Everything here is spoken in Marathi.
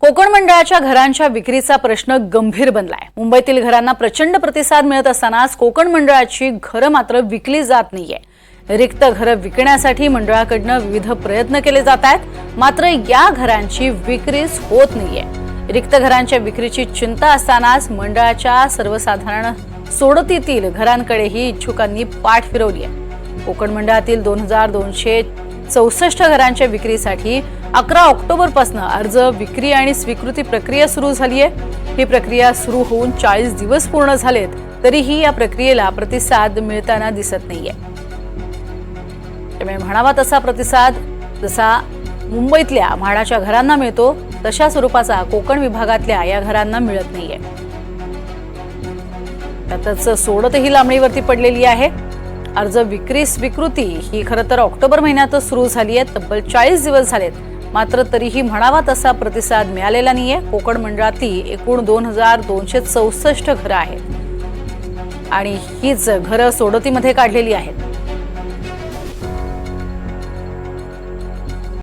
कोकण मंडळाच्या घरांच्या विक्रीचा प्रश्न गंभीर बनलाय। मुंबईतील घरांना प्रचंड प्रतिसाद मिळत असतानाच कोकण मंडळाची घरं मात्र विकली जात नाहीये। रिक्त घरं विकण्यासाठी मंडळाकडून विविध प्रयत्न केले जात आहेत, मात्र या घरांची विक्रीच होत नाहीये। रिक्त घरांच्या विक्रीची चिंता असतानाच मंडळाच्या सर्वसाधारण सोडतीतील घरांकडेही इच्छुकांनी पाठ फिरवली आहे। कोकण मंडळातील 2264 घरांच्या विक्रीसाठी 11 ऑक्टोबरपासून अर्ज, विक्री आणि स्वीकृती प्रक्रिया सुरू झाली आहे। ही प्रक्रिया सुरू होऊन 40 दिवस पूर्ण झालेत, तरीही या प्रक्रियेला प्रतिसाद मिळताना दिसत नाहीये। त्यामुळे म्हणावा तसा प्रतिसाद जसा मुंबईतल्या म्हाडाच्या घरांना मिळतो, तशा स्वरूपाचा कोकण विभागातल्या या घरांना मिळत नाहीये। त्यातच सोडतही लांबणीवरती पडलेली आहे। अर्ज, विक्री, स्वीकृती ही खरं तर ऑक्टोबर महिन्यातच सुरू झाली आहे। तब्बल 40 दिवस झालेत, मात्र तरीही म्हणावा तसा प्रतिसाद मिळालेला नाहीये। कोकण मंडळातली एकूण 2264 घरं आहेत आणि हीच घरं सोडतीमध्ये काढलेली आहेत।